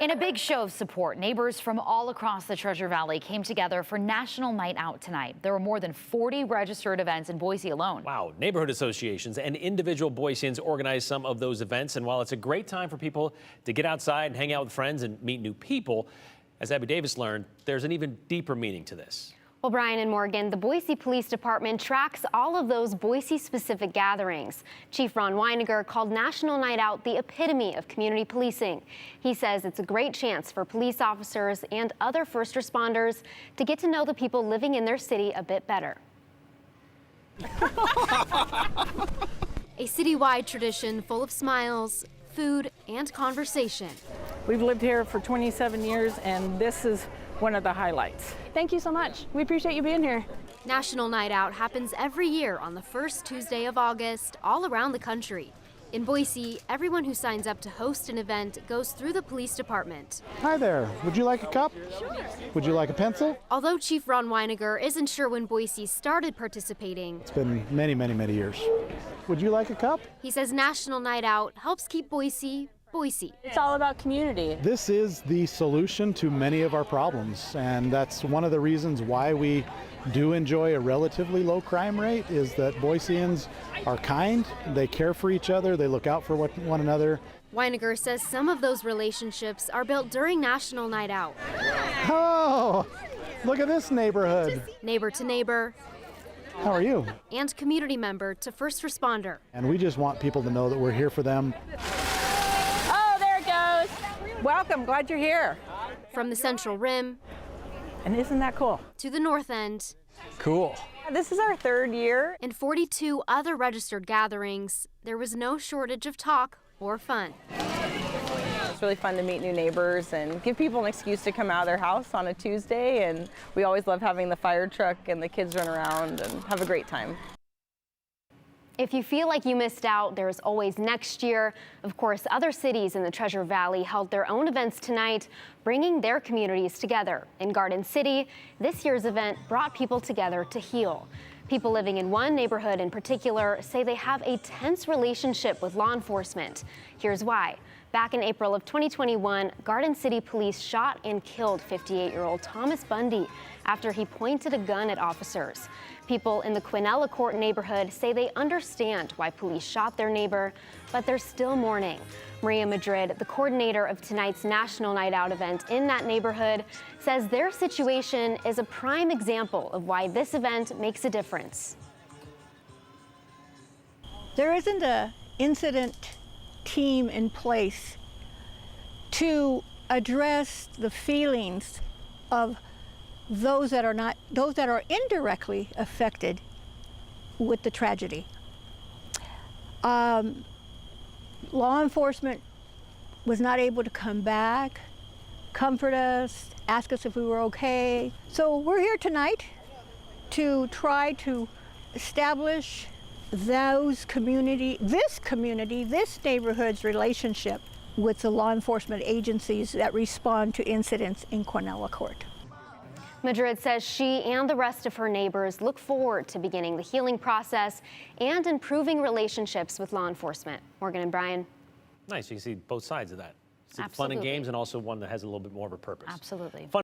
In a big show of support, neighbors from all across the Treasure Valley came together for National Night Out tonight. There were more than 40 registered events in Boise alone. Wow. Neighborhood associations and individual Boiseans organized some of those events. And while it's a great time for people to get outside and hang out with friends and meet new people, as Abby Davis learned, there's an even deeper meaning to this. Well, Brian and Morgan, the Boise Police Department tracks all of those Boise-specific gatherings. Chief Ron Weiniger called National Night Out the epitome of community policing. He says it's a great chance for police officers and other first responders to get to know the people living in their city a bit better. A citywide tradition full of smiles, food, and conversation. We've lived here for 27 years, and this is one of the highlights. Thank you so much. We appreciate you being here. National Night Out happens every year on the first Tuesday of August all around the country. In Boise, everyone who signs up to host an event goes through the police department. Hi there. Would you like a cup? Sure. Would you like a pencil? Although Chief Ron Weiniger isn't sure when Boise started participating, It's been many, many, many years. Would you like a cup? he says National Night Out helps keep Boise, Boise. It's all about community. This is the solution to many of our problems, and that's one of the reasons why we do enjoy a relatively low crime rate, is that Boiseans are kind, they care for each other, they look out for one another. Weiniger says some of those relationships are built during National Night Out. Oh, look at this neighborhood. Neighbor to neighbor How are you? and community member to first responder. And we just want people to know that we're here for them. Oh, there it goes. Welcome, glad you're here. From the Central Rim And isn't that cool? to the North End Cool. This is our third year. and 42 other registered gatherings, there was no shortage of talk or fun. It's really fun to meet new neighbors and give people an excuse to come out of their house on a Tuesday. And we always love having the fire truck and the kids run around and have a great time. If you feel like you missed out, there's always next year. Of course, other cities in the Treasure Valley held their own events tonight, bringing their communities together. In Garden City, this year's event brought people together to heal. People living in one neighborhood in particular say they have a tense relationship with law enforcement. Here's why. Back in April of 2021, Garden City police shot and killed 58-year-old Thomas Bundy after he pointed a gun at officers. People in the Quinella Court neighborhood say they understand why police shot their neighbor, but they're still mourning. Maria Madrid, the coordinator of tonight's National Night Out event in that neighborhood, says their situation is a prime example of why this event makes a difference. There isn't an incident team in place to address the feelings of those that are indirectly affected with the tragedy. Law enforcement was not able to come back, comfort us, ask us if we were okay. So we're here tonight to try to establish this neighborhood's relationship with the law enforcement agencies that respond to incidents in Quinella Court. Madrid says she and the rest of her neighbors look forward to beginning the healing process and improving relationships with law enforcement. Morgan and Brian. Nice. You can see both sides of that. See fun Absolutely. and games, and also one that has a little bit more of a purpose. Absolutely. Fun